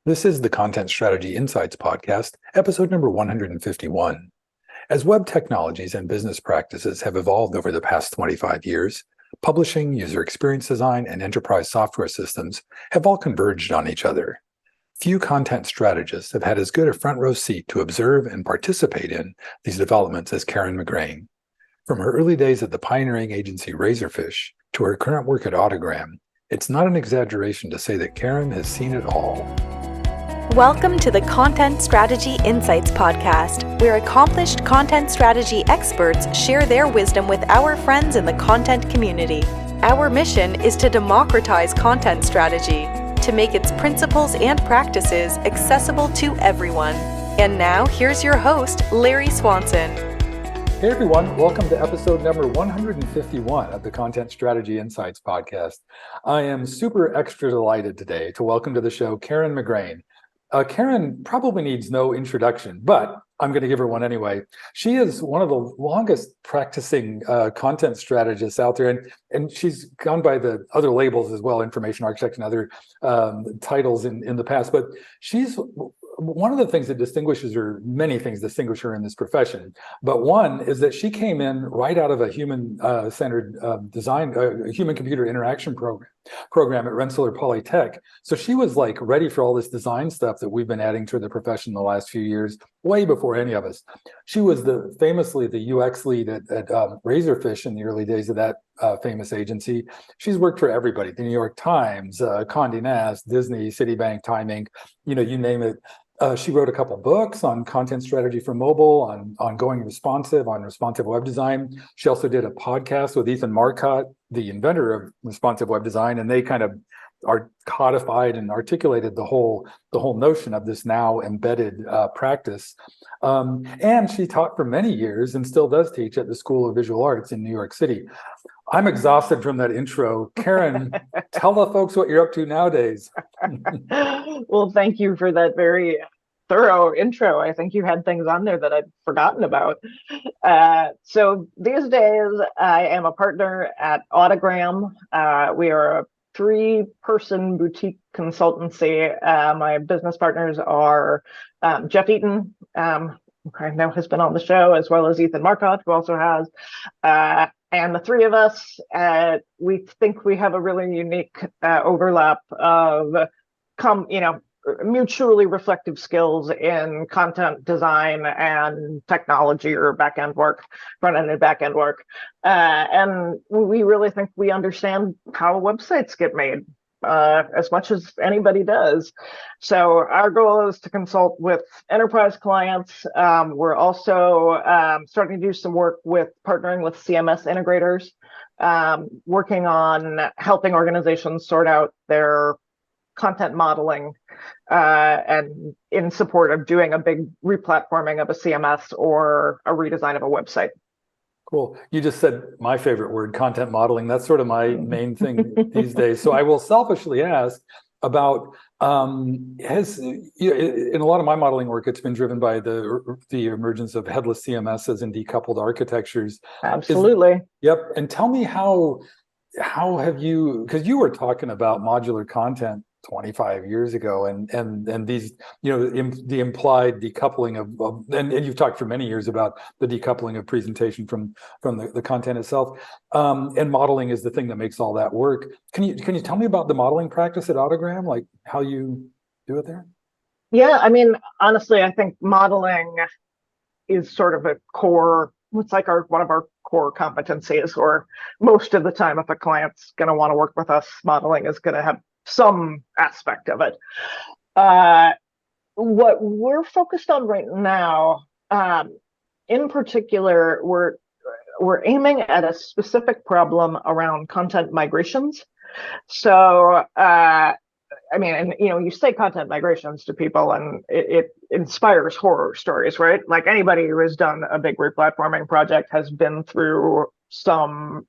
This is the Content Strategy Insights Podcast, episode number 151. As web technologies and business practices have evolved over the past 25 years, publishing, user experience design, and enterprise software systems have all converged on each other. Few content strategists have had as good a front row seat to observe and participate in these developments as Karen McGrane. From her early days at the pioneering agency Razorfish to her current work at Audit, it's not an exaggeration to say that Karen has seen it all. Welcome to the Content Strategy Insights Podcast, where accomplished content strategy experts share their wisdom with our friends in the content community. Our mission is to democratize content strategy, to make its principles and practices accessible to everyone. And now, here's your host, Larry Swanson. Hey everyone, welcome to episode number 151 of the Content Strategy Insights Podcast. I am super extra delighted today to welcome to the show Karen McGrane. Karen probably needs no introduction, but I'm going to give her one anyway. She is one of the longest practicing content strategists out there, and she's gone by the other labels as well, information architect and other titles in the past. But she's one of the things that distinguishes her, many things distinguish her in this profession, but one is that she came in right out of a human-centered design, human-computer interaction program at Rensselaer Polytech. So she was like ready for all this design stuff that we've been adding to the profession in the last few years, way before any of us. She was famously the UX lead at Razorfish in the early days of that famous agency. She's worked for everybody, the New York Times, Condé Nast, Disney, Citibank, Time Inc., you name it. She wrote a couple books on content strategy for mobile, on going responsive, on responsive web design. She also did a podcast with Ethan Marcotte, the inventor of responsive web design, and they kind of are codified and articulated the whole notion of this now embedded practice. And she taught for many years and still does teach at the School of Visual Arts in New York City. I'm exhausted from that intro. Karen, tell the folks what you're up to nowadays. Well, thank you for that very thorough intro. I think you had things on there that I'd forgotten about. So these days, I am a partner at Audit. We are a 3-person boutique consultancy. My business partners are Jeff Eaton, who I know has been on the show, as well as Ethan Marcotte, who also has. And the three of us, we think we have a really unique overlap of, mutually reflective skills in content design and technology or back-end work, front-end and back-end work. And we really think we understand how websites get made as much as anybody does. So our goal is to consult with enterprise clients. We're also starting to do some work with partnering with CMS integrators, working on helping organizations sort out their content modeling and in support of doing a big replatforming of a CMS or a redesign of a website. Cool. You just said my favorite word, content modeling. That's sort of my main thing these days. So I will selfishly ask about, in a lot of my modeling work, it's been driven by the emergence of headless CMSs and decoupled architectures. Absolutely. Yep. And tell me how have you, because you were talking about modular content 25 years ago, and these, the implied decoupling of and you've talked for many years about the decoupling of presentation from the content itself, and modeling is the thing that makes all that work. Can you tell me about the modeling practice at Audit, like how you do it there? Yeah, I mean, honestly, I think modeling is sort of a core. It's like one of our core competencies, or most of the time, if a client's going to want to work with us, modeling is going to have some aspect of it. What we're focused on right now, in particular, we're aiming at a specific problem around content migrations. So, I mean, and you say content migrations to people, and it inspires horror stories, right? Like anybody who has done a big replatforming project has been through some,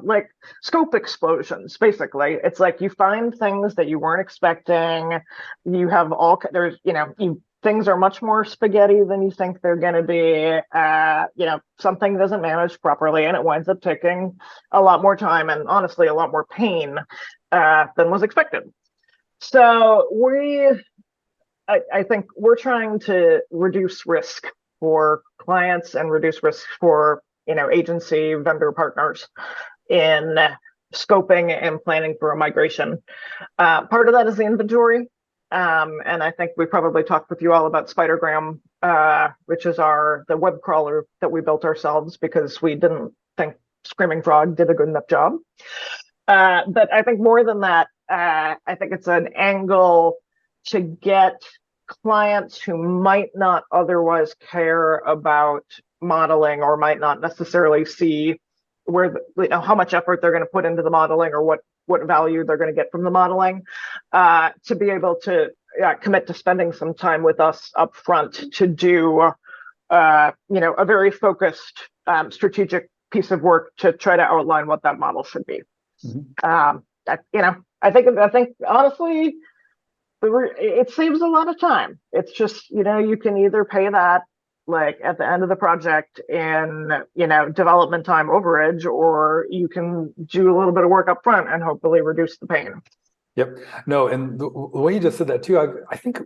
like scope explosions. Basically, it's like you find things that you weren't expecting. You have things are much more spaghetti than you think they're going to be. Something doesn't manage properly, and it winds up taking a lot more time and honestly a lot more pain than was expected. So we I think we're trying to reduce risk for clients and reduce risk for, agency vendor partners in scoping and planning for a migration. Part of that is the inventory. And I think we probably talked with you all about Spidergram, which is the web crawler that we built ourselves because we didn't think Screaming Frog did a good enough job. But I think more than that, I think it's an angle to get clients who might not otherwise care about modeling or might not necessarily see where how much effort they're going to put into the modeling or what value they're going to get from the modeling, to be able to commit to spending some time with us up front to do a very focused strategic piece of work to try to outline what that model should be. Mm-hmm. I think honestly, it saves a lot of time. It's just, you can either pay that like at the end of the project in, development time overage, or you can do a little bit of work up front and hopefully reduce the pain. Yep. No, and the way you just said that too, I think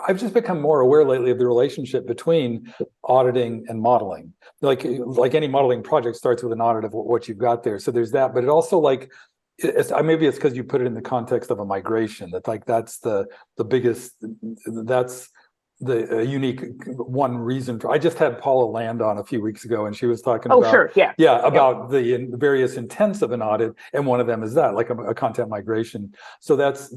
I've just become more aware lately of the relationship between auditing and modeling. Like any modeling project starts with an audit of what you've got there. So there's that, but it also maybe it's because you put it in the context of a migration, that's the biggest, that's the unique one reason. I just had Paula Land on a few weeks ago, and she was talking about about the various intents of an audit, and one of them is that, like a content migration. So that's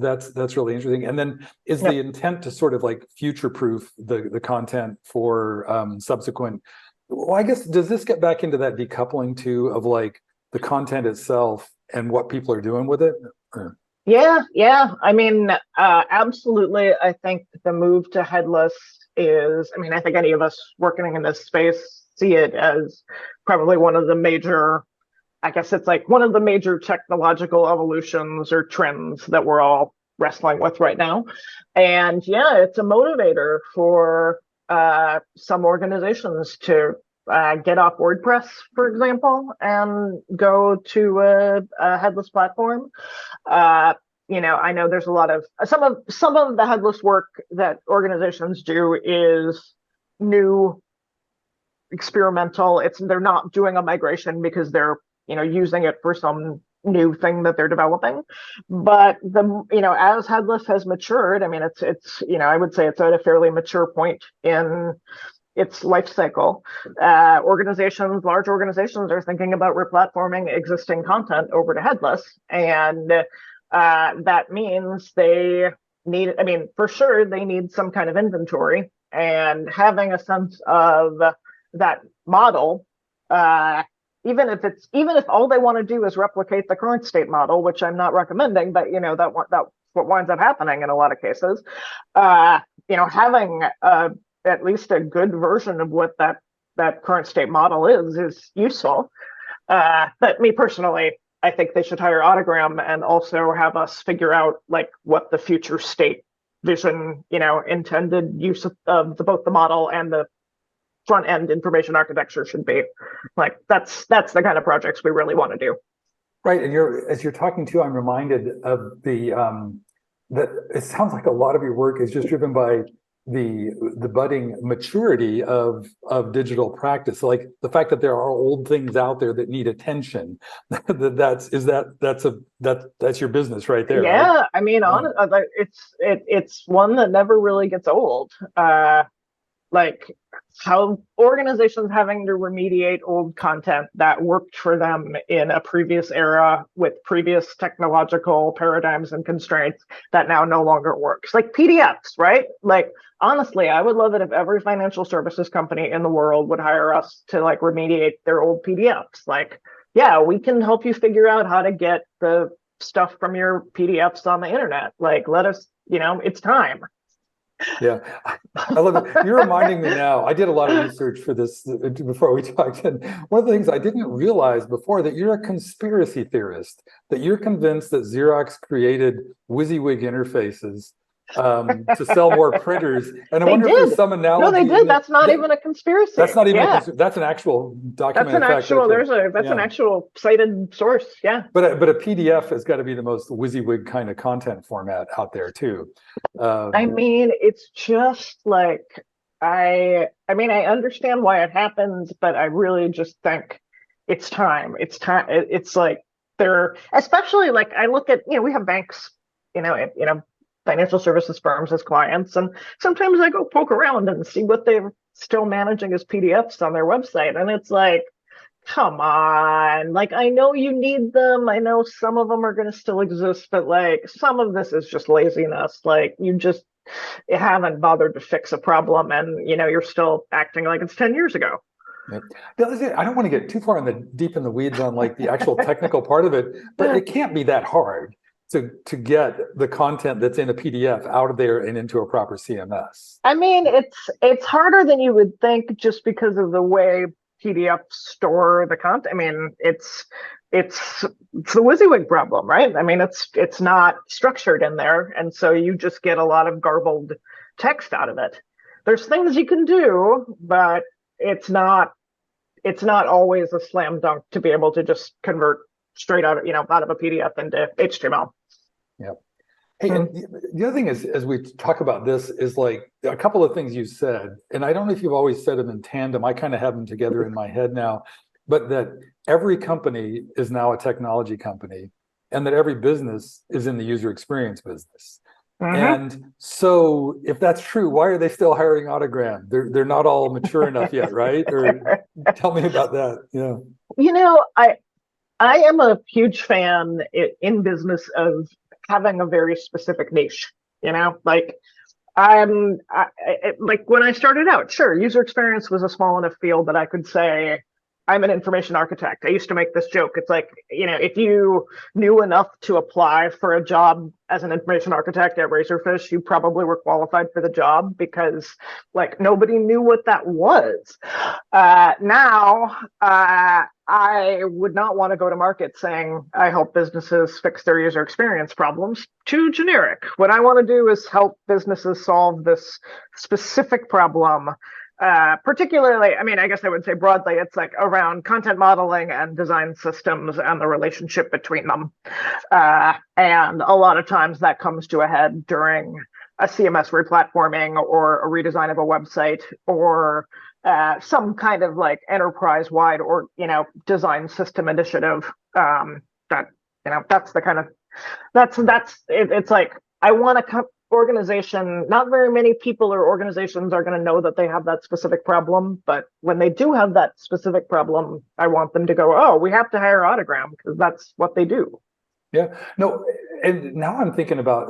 really interesting. And then is the intent to sort of like future-proof the content for subsequent? Well, I guess, does this get back into that decoupling too of like the content itself and what people are doing with it? Yeah. I mean, absolutely. I think the move to headless I think any of us working in this space see it as probably one of the major, I guess it's like one of the major technological evolutions or trends that we're all wrestling with right now. And it's a motivator for some organizations to get off WordPress, for example, and go to a headless platform. I know there's a lot of some of the headless work that organizations do is new, experimental. They're not doing a migration because they're using it for some new thing that they're developing. But as headless has matured, I mean it's I would say it's at a fairly mature point in its life cycle. Large organizations are thinking about replatforming existing content over to headless, and that means they need, for sure, they need some kind of inventory, and having a sense of that model, even if all they want to do is replicate the current state model, which I'm not recommending, but that's what winds up happening in a lot of cases. Having at least a good version of what that current state model is useful. But me personally, I think they should hire Autogram and also have us figure out like what the future state vision, intended use of both the model and the front end information architecture should be. Like that's the kind of projects we really want to do. Right, and as you're talking too, I'm reminded of that it sounds like a lot of your work is just driven by the budding maturity of digital practice, like the fact that there are old things out there that need attention. that's your business right there. Yeah, right? I mean, it's one that never really gets old. Like how organizations having to remediate old content that worked for them in a previous era with previous technological paradigms and constraints that now no longer works. Like PDFs, right? Like, honestly, I would love it if every financial services company in the world would hire us to like remediate their old PDFs. Like, yeah, we can help you figure out how to get the stuff from your PDFs on the internet. Like, let us, it's time. Yeah, I love it. You're reminding me now. I did a lot of research for this before we talked, and one of the things I didn't realize before, that you're a conspiracy theorist, that you're convinced that Xerox created WYSIWYG interfaces to sell more printers. And I They wonder if there's did. some analogy. No, they did. That's not even a conspiracy. That's not even Yeah. that's an actual That's documented an fact. actual, Okay. that's an actual cited source. Yeah. But a PDF has got to be the most WYSIWYG kind of content format out there too. I mean, it's just like, I mean, I understand why it happens, but I really just think it's time. It's time. It's like they're, especially like I look at, we have banks, financial services firms as clients, and sometimes I go poke around and see what they're still managing as PDFs on their website, and it's like, come on, like I know you need them. I know some of them are going to still exist, but like some of this is just laziness. Like you haven't bothered to fix a problem, and you're still acting like it's 10 years ago. Yep. I don't want to get too far deep in the weeds on like the actual technical part of it, but it can't be that hard to get the content that's in a PDF out of there and into a proper CMS. I mean, it's harder than you would think just because of the way PDFs store the content. I mean, it's the WYSIWYG problem, right? I mean, it's not structured in there, and so you just get a lot of garbled text out of it. There's things you can do, but it's not always a slam dunk to be able to just convert straight out of a PDF into HTML. Yeah. Hey, and the other thing is, as we talk about this, is like a couple of things you said, and I don't know if you've always said them in tandem. I kind of have them together in my head now, but that every company is now a technology company, and that every business is in the user experience business. And so, if that's true, why are they still hiring Autogram? They're not all mature enough yet, right? Or tell me about that. Yeah. I am a huge fan in business of having a very specific niche. Like like when I started out, sure, user experience was a small enough field that I could say I'm an information architect. I used to make this joke. It's like, if you knew enough to apply for a job as an information architect at Razorfish, you probably were qualified for the job because like nobody knew what that was. Now, I would not want to go to market saying I help businesses fix their user experience problems. Too generic. What I want to do is help businesses solve this specific problem. Particularly, I mean, I guess I would say broadly, it's like around content modeling and design systems and the relationship between them. And a lot of times that comes to a head during a CMS replatforming or a redesign of a website or some kind of like enterprise-wide or, design system initiative. That's the kind of, it's like, I want to organization, not very many people or organizations are going to know that they have that specific problem, but when they do have that specific problem, I want them to go, oh, we have to hire Autogram because that's what they do. Yeah, no, and now I'm thinking about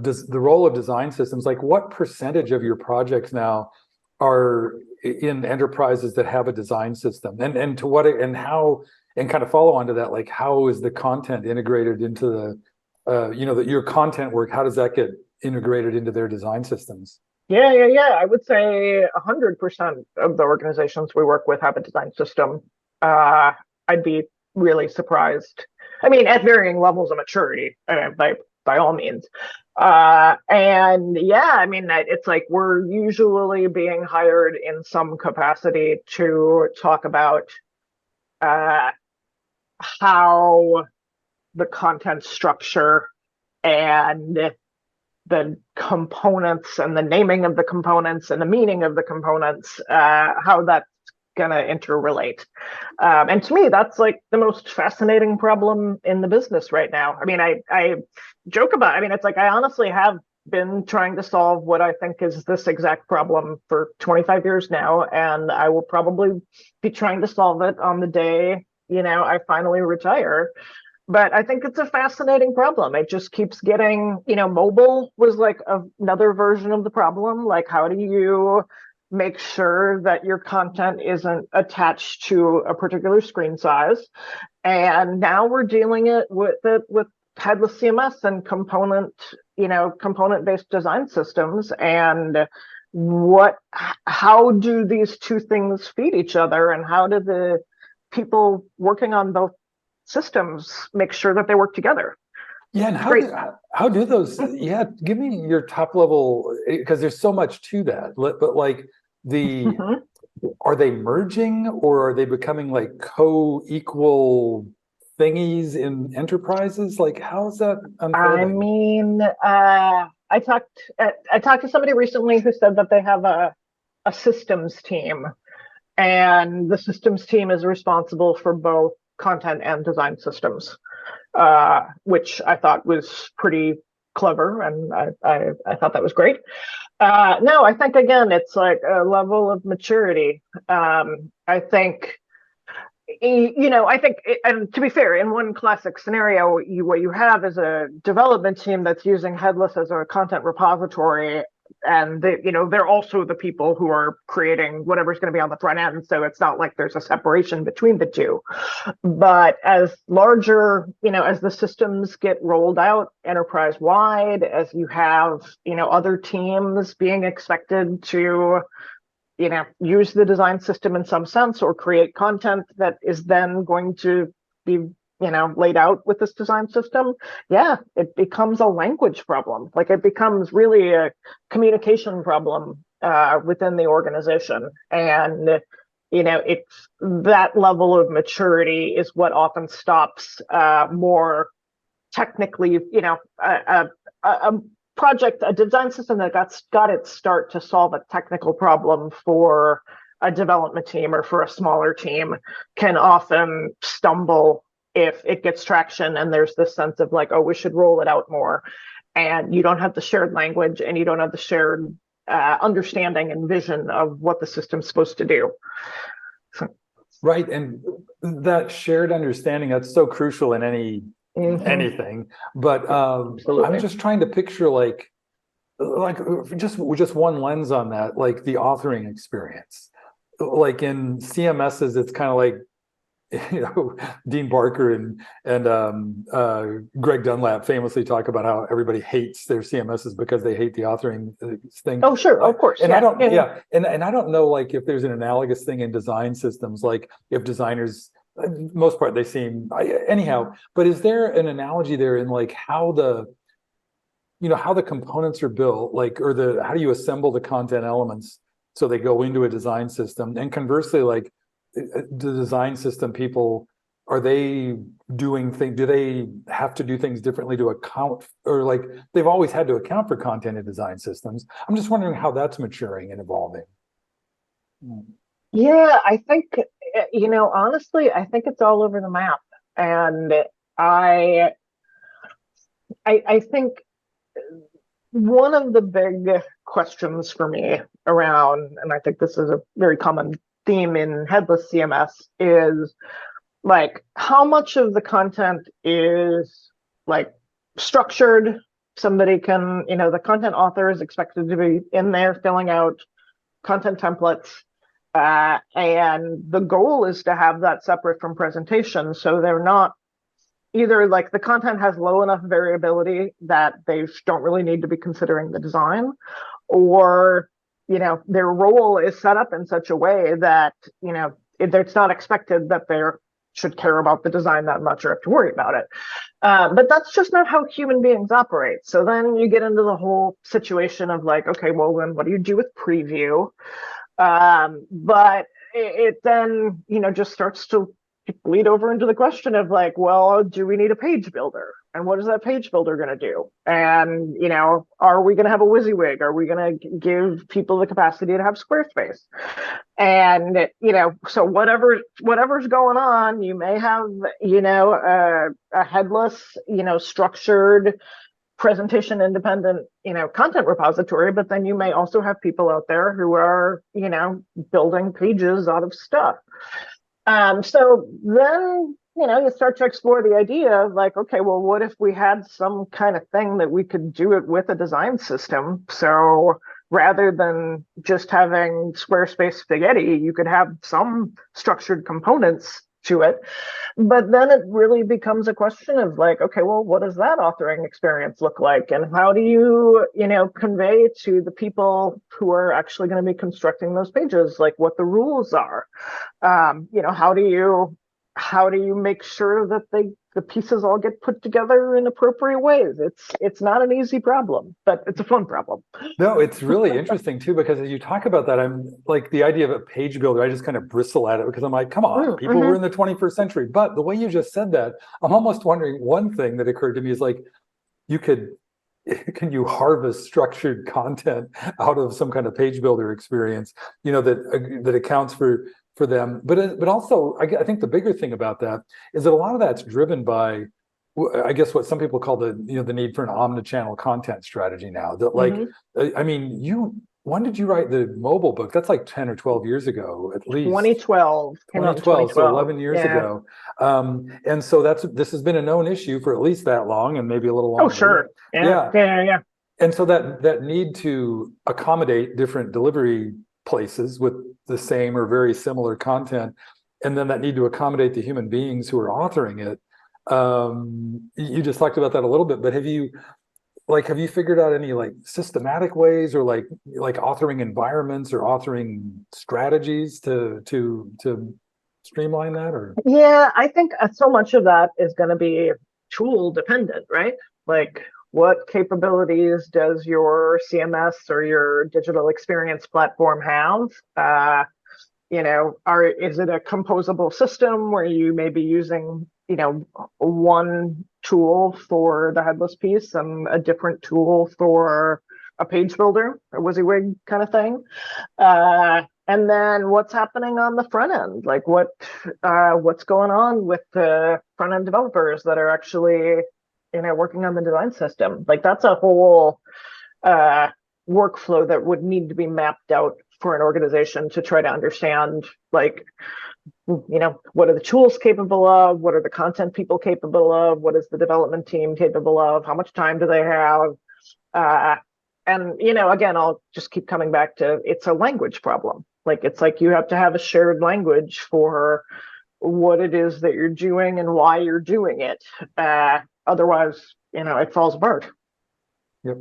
does the role of design systems, like what percentage of your projects now are in enterprises that have a design system, and to what and how, and kind of follow on to that, like how is the content integrated into the your content work, how does that get integrated into their design systems? Yeah. I would say 100% of the organizations we work with have a design system. I'd be really surprised. I mean, at varying levels of maturity, by all means. And yeah, I mean, it's like we're usually being hired in some capacity to talk about how the content structure and the components and the naming of the components and the meaning of the components, how that's going to interrelate. And to me, that's like the most fascinating problem in the business right now. I mean, I joke about, I mean, it's like I honestly have been trying to solve what I think is this exact problem for 25 years now, and I will probably be trying to solve it on the day, I finally retire. But I think it's a fascinating problem. It just keeps getting, mobile was like another version of the problem. Like, how do you make sure that your content isn't attached to a particular screen size? And now we're dealing with headless CMS and component-based design systems. And how do these two things feed each other? And how do the people working on both systems make sure that they work together? Yeah, and Great. how do those? Yeah, give me your top level because there's so much to that. But like the Mhm. are they merging or are they becoming like co-equal thingies in enterprises? Like how's that I unfolding? mean, I talked to somebody recently who said that they have a systems team, and the systems team is responsible for both content and design systems, which I thought was pretty clever, and I thought that was great. No, I think again, it's like a level of maturity. I think I think, and to be fair, in one classic scenario, what you have is a development team that's using Headless as a content repository, and they're also the people who are creating whatever's going to be on the front end. So it's not like there's a separation between the two. But as larger, as the systems get rolled out enterprise wide, as you have, other teams being expected to use the design system in some sense or create content that is then going to be, laid out with this design system. Yeah, it becomes a language problem. Like it becomes really a communication problem within the organization. And, it's that level of maturity is what often stops more technically, a project, a design system that got its start to solve a technical problem for a development team or for a smaller team can often stumble if it gets traction and there's this sense of like, oh, we should roll it out more. And you don't have the shared language and you don't have the shared understanding and vision of what the system's supposed to do. Right. And that shared understanding, that's so crucial in anything. But I'm just trying to picture like just one lens on that, like the authoring experience. Like in CMSs, it's kind of like Dean Barker and Greg Dunlap famously talk about how everybody hates their CMSs because they hate the authoring thing. Oh, sure, of course. And yeah. I don't, and I don't know like if there's an analogous thing in design systems, like if designers, most part they seem anyhow. But is there an analogy there in like how the how the components are built, like or how do you assemble the content elements so they go into a design system, and conversely, like the design system people, are they doing things, do they have to do things differently to account, or like they've always had to account for content in design systems? I'm just wondering how that's maturing and evolving. Yeah, I think, honestly, I think it's all over the map. And I think one of the big questions for me around, and I think this is a very common theme in headless CMS, is like how much of the content is like structured. Somebody can, the content author is expected to be in there filling out content templates. And the goal is to have that separate from presentation. So they're not either like the content has low enough variability that they don't really need to be considering the design, or their role is set up in such a way that it's not expected that they should care about the design that much or have to worry about it. But that's just not how human beings operate. So then you get into the whole situation of like, okay, well then what do you do with preview? But it then just starts to bleed over into the question of like, well, do we need a page builder? And what is that page builder going to do? And, are we going to have a WYSIWYG? Are we going to give people the capacity to have Squarespace? And, so whatever's going on, you may have, a headless, structured presentation independent, content repository, but then you may also have people out there who are, building pages out of stuff. So then, you start to explore the idea of like, okay, well, what if we had some kind of thing that we could do it with a design system? So rather than just having Squarespace spaghetti, you could have some structured components to it. But then it really becomes a question of like, okay, well, what does that authoring experience look like? And how do you, convey to the people who are actually going to be constructing those pages, like what the rules are? How do you how do you make sure that the pieces all get put together in appropriate ways? It's not an easy problem, but it's a fun problem. No, it's really interesting too, because as you talk about that, I'm like the idea of a page builder, I just kind of bristle at it because I'm like, come on, people were in the 21st century. But the way you just said that, I'm almost wondering, one thing that occurred to me is like, can you harvest structured content out of some kind of page builder experience, that accounts for them. But also, I think the bigger thing about that is that a lot of that's driven by, I guess, what some people call the need for an omnichannel content strategy now. That like, I mean, when did you write the mobile book? That's like 10 or 12 years ago, at least. 2012. 2012, so 11 years ago. And so this has been a known issue for at least that long, and maybe a little longer. Oh, sure. Yeah. And so that need to accommodate different delivery places with the same or very similar content, and then that need to accommodate the human beings who are authoring it. You just talked about that a little bit, but have you figured out any like systematic ways or like authoring environments or authoring strategies to streamline that? Or yeah, I think so much of that is going to be tool dependent, right? Like, what capabilities does your CMS or your digital experience platform have? Is it a composable system where you may be using one tool for the headless piece and a different tool for a page builder, a WYSIWYG kind of thing? And then what's happening on the front end? Like what's going on with the front end developers that are actually working on the design system? Like, that's a whole workflow that would need to be mapped out for an organization to try to understand, like, what are the tools capable of? What are the content people capable of? What is the development team capable of? How much time do they have? And, again, I'll just keep coming back to, it's a language problem. Like, it's like you have to have a shared language for what it is that you're doing and why you're doing it. Otherwise, it falls apart. Yep.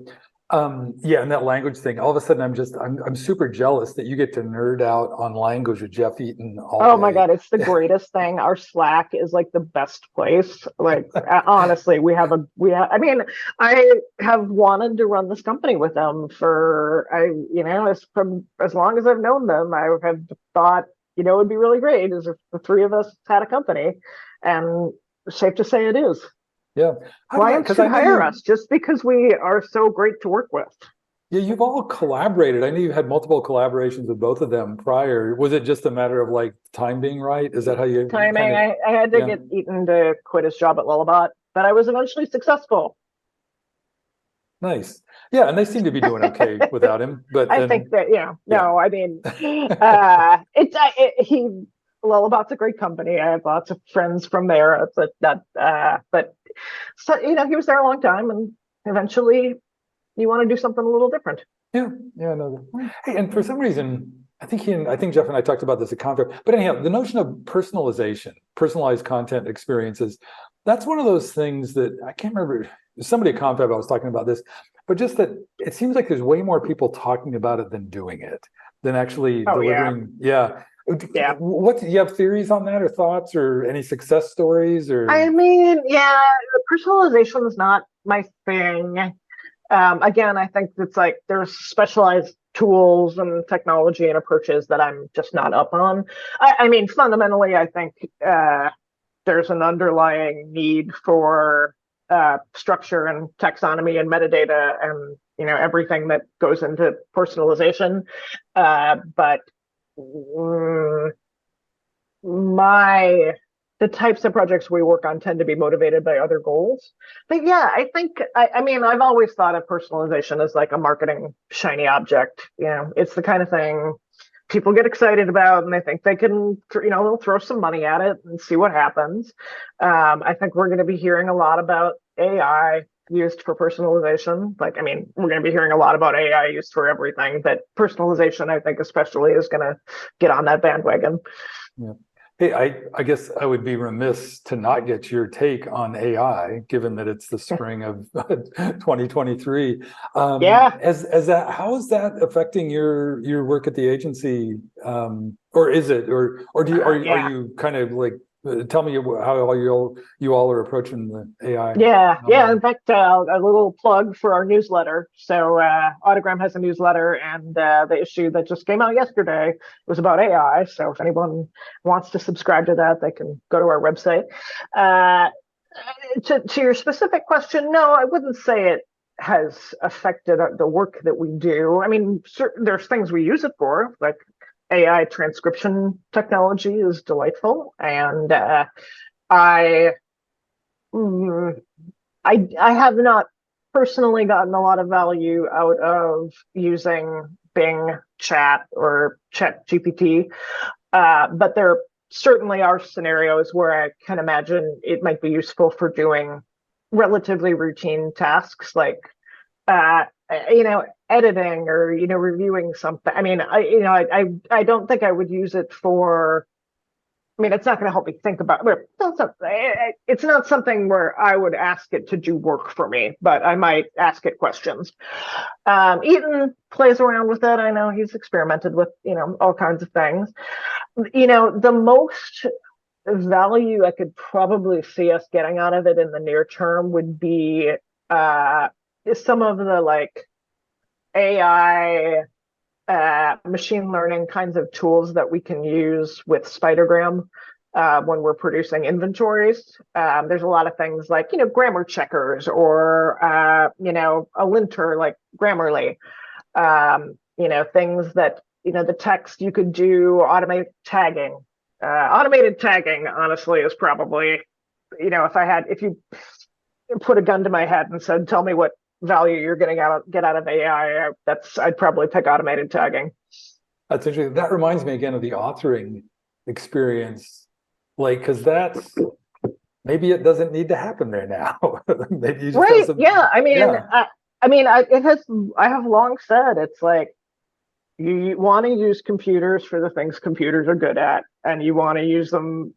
Yeah, and that language thing, all of a sudden I'm super jealous that you get to nerd out on language with Jeff Eaton all day. My God, it's the greatest thing. Our Slack is like the best place. Like, honestly, I mean, I have wanted to run this company with them as long as I've known them. I have thought, it would be really great as if the three of us had a company, and safe to say it is. Yeah. Clients should hire us just because we are so great to work with. Yeah, you've all collaborated. I know you had multiple collaborations with both of them prior. Was it just a matter of like time being right? Is that how you timing? I had to get Eaton to quit his job at Lullabot, but I was eventually successful. Nice. Yeah, and they seem to be doing okay without him. But I think that I mean, Lullabot's a great company. I have lots of friends from there. But so he was there a long time, and eventually you want to do something a little different. Yeah, no. Hey, and for some reason, I think Jeff and I talked about this at Confab. But anyhow, the notion of personalization, personalized content experiences, that's one of those things that I can't remember. Somebody at Confab, I was talking about this, but just that it seems like there's way more people talking about it than doing it, than actually delivering. Yeah. What, do you have theories on that, or thoughts, or any success stories? Or I mean, personalization is not my thing. Again, I think it's like there's specialized tools and technology and approaches that I'm just not up on. I mean, fundamentally, I think there's an underlying need for structure and taxonomy and metadata and everything that goes into personalization. But the types of projects we work on tend to be motivated by other goals. But yeah, I think, I mean, I've always thought of personalization as like a marketing shiny object. It's the kind of thing people get excited about, and they think they can, they'll throw some money at it and see what happens. I think we're going to be hearing a lot about AI used for personalization. Like, I mean, we're going to be hearing a lot about AI used for everything, but personalization, I think especially, is going to get on that bandwagon. Yeah. Hey, I guess I would be remiss to not get your take on AI, given that it's the spring of 2023. How is that affecting your work at the agency? Or is it, or are you kind of like Tell me how you all are approaching the AI. Yeah. In fact, a little plug for our newsletter. So, Autogram has a newsletter, and the issue that just came out yesterday was about AI. So, if anyone wants to subscribe to that, they can go to our website. Uh, to your specific question, no, I wouldn't say it has affected the work that we do. I mean, there's things we use it for, like AI transcription technology is delightful, and I mm, I have not personally gotten a lot of value out of using Bing Chat or Chat GPT, but there certainly are scenarios where I can imagine it might be useful for doing relatively routine tasks like uh, editing or reviewing something. I mean, I don't think I would use it for. I mean, it's not going to help me think about. It's not something where I would ask it to do work for me, but I might ask it questions. Eaton plays around with it. I know he's experimented with all kinds of things. The most value I could probably see us getting out of it in the near term would be some of the like AI machine learning kinds of tools that we can use with Spidergram when we're producing inventories. There's a lot of things like, grammar checkers or, a linter like Grammarly, things that, the text you could do automated tagging. Automated tagging, honestly, is probably, if you put a gun to my head and said, tell me what value you're getting get out of AI, I'd probably pick automated tagging. That's interesting. That reminds me again of the authoring experience, like because that's maybe it doesn't need to happen there now. Maybe you just have some, yeah. I have long said it's like you want to use computers for the things computers are good at, and you want to use them,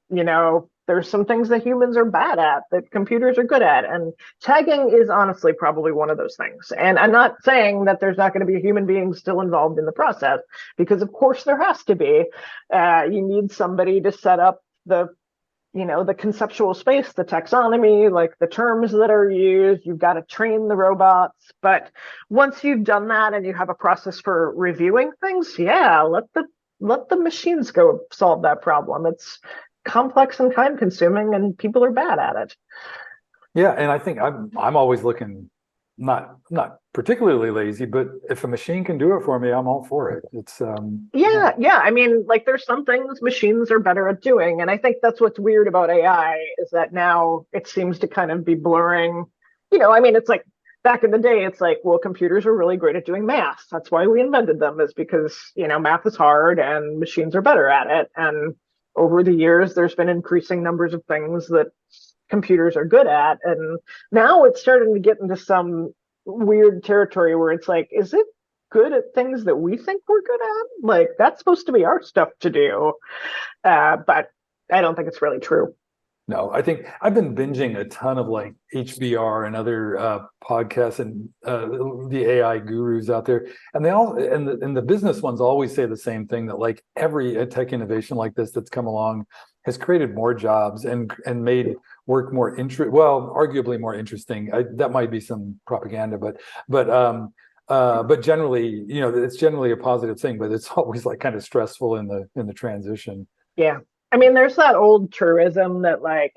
there's some things that humans are bad at that computers are good at, and tagging is honestly probably one of those things. And I'm not saying that there's not going to be a human being still involved in the process, because of course there has to be. You need somebody to set up the conceptual space, the taxonomy, like the terms that are used. You've got to train the robots. But once you've done that and you have a process for reviewing things, yeah, let the machines go solve that problem. It's complex and time consuming, and people are bad at it. Yeah, and I think I'm always looking, not particularly lazy, but if a machine can do it for me, I'm all for it. It's yeah. I mean, like there's some things machines are better at doing, and I think that's what's weird about AI is that now it seems to kind of be blurring. I mean, it's like back in the day, it's like, well, computers are really great at doing math. That's why we invented them, is because math is hard and machines are better at it. And over the years, there's been increasing numbers of things that computers are good at, and now it's starting to get into some weird territory where it's like, is it good at things that we think we're good at? Like, that's supposed to be our stuff to do. But I don't think it's really true. No, I think I've been binging a ton of like HBR and other podcasts and the AI gurus out there, and they all and the business ones always say the same thing, that like every tech innovation like this that's come along has created more jobs and made work more arguably more interesting. That might be some propaganda, but generally, it's generally a positive thing. But it's always like kind of stressful in the transition. Yeah. I mean, there's that old truism that like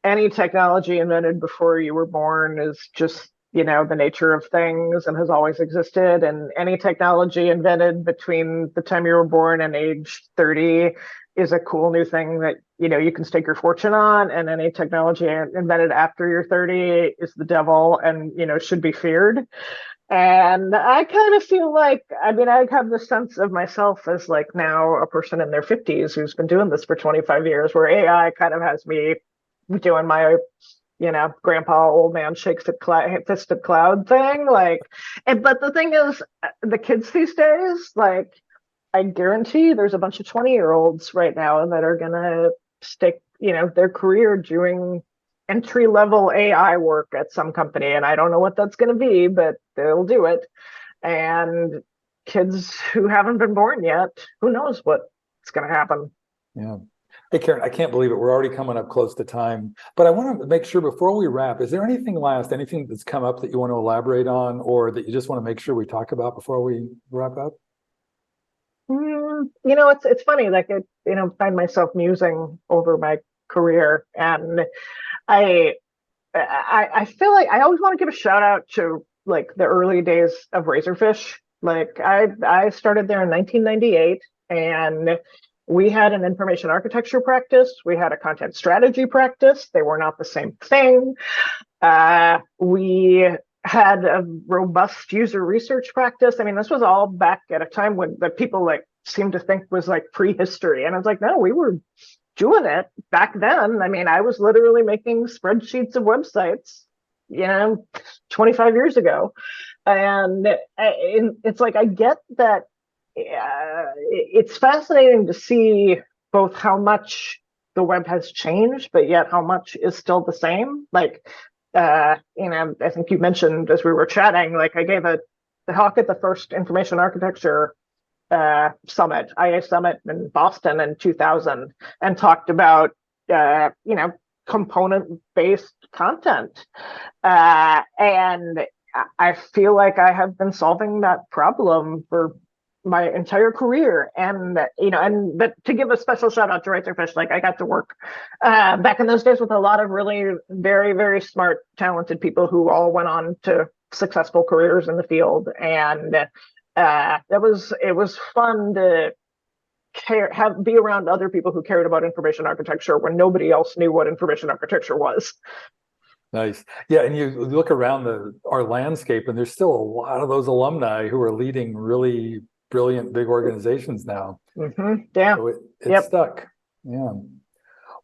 any technology invented before you were born is just, the nature of things and has always existed. And any technology invented between the time you were born and age 30 is a cool new thing that, you can stake your fortune on. And any technology invented after you're 30 is the devil and, should be feared. And I kind of feel like, I mean, I have the sense of myself as like now a person in their 50s who's been doing this for 25 years, where AI kind of has me doing my, grandpa, old man shakes the fisted cloud thing. Like, but the thing is, the kids these days, like, I guarantee there's a bunch of 20-year-olds right now that are going to stick, their career doing entry-level AI work at some company, and I don't know what that's going to be, but they'll do it. And kids who haven't been born yet, who knows what's going to happen? Yeah. Hey, Karen, I can't believe it. We're already coming up close to time, but I want to make sure before we wrap, is there anything that's come up that you want to elaborate on or that you just want to make sure we talk about before we wrap up? It's funny, like I find myself musing over my career, and I I feel like I always want to give a shout out to like the early days of Razorfish. Like I started there in 1998, and we had an information architecture practice. We had a content strategy practice. They were not the same thing. We had a robust user research practice. I mean, this was all back at a time when the people like seemed to think was like prehistory. And I was like, no, we were doing it back then. I mean, I was literally making spreadsheets of websites, 25 years ago. And it's like, I get that it's fascinating to see both how much the web has changed, but yet how much is still the same. Like, I think you mentioned as we were chatting, like I gave the talk at the first information architecture summit, IA summit in Boston in 2000, and talked about, component-based content. And I feel like I have been solving that problem for my entire career. But to give a special shout out to Razorfish, like I got to work back in those days with a lot of really very, very smart, talented people who all went on to successful careers in the field. And it was fun to be around other people who cared about information architecture when nobody else knew what information architecture was. Nice. Yeah, and you look around our landscape, and there's still a lot of those alumni who are leading really brilliant big organizations now. Mm-hmm. Yeah. So it's stuck. Yeah.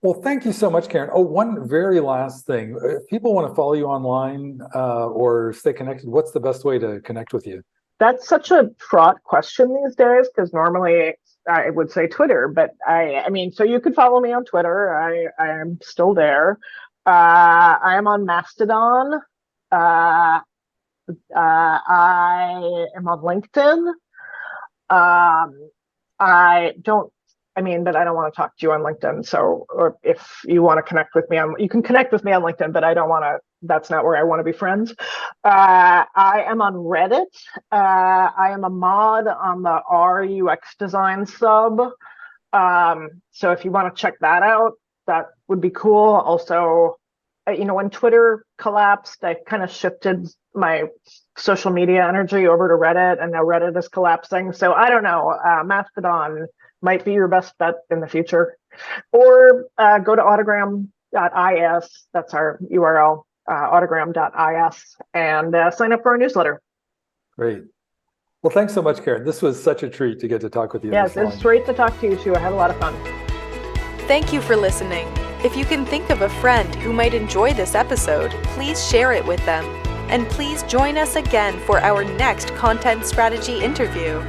Well, thank you so much, Karen. Oh, one very last thing. If people want to follow you online or stay connected, what's the best way to connect with you? That's such a fraught question these days, because normally I would say Twitter, but I mean, so you could follow me on Twitter. I am still there. I am on Mastodon. I am on LinkedIn. But I don't want to talk to you on LinkedIn. So, or if you want to connect with me you can connect with me on LinkedIn, but that's not where I want to be friends. I am on Reddit. I am a mod on the RUX design sub. So if you want to check that out, that would be cool. Also, when Twitter collapsed, I kind of shifted my social media energy over to Reddit, and now Reddit is collapsing. So I don't know, Mastodon might be your best bet in the future. Or go to autogram.is, that's our URL, autogram.is, and sign up for our newsletter. Great. Well, thanks so much, Karen. This was such a treat to get to talk with you. Yes, it's great to talk to you too. I had a lot of fun. Thank you for listening. If you can think of a friend who might enjoy this episode, please share it with them. And please join us again for our next content strategy interview.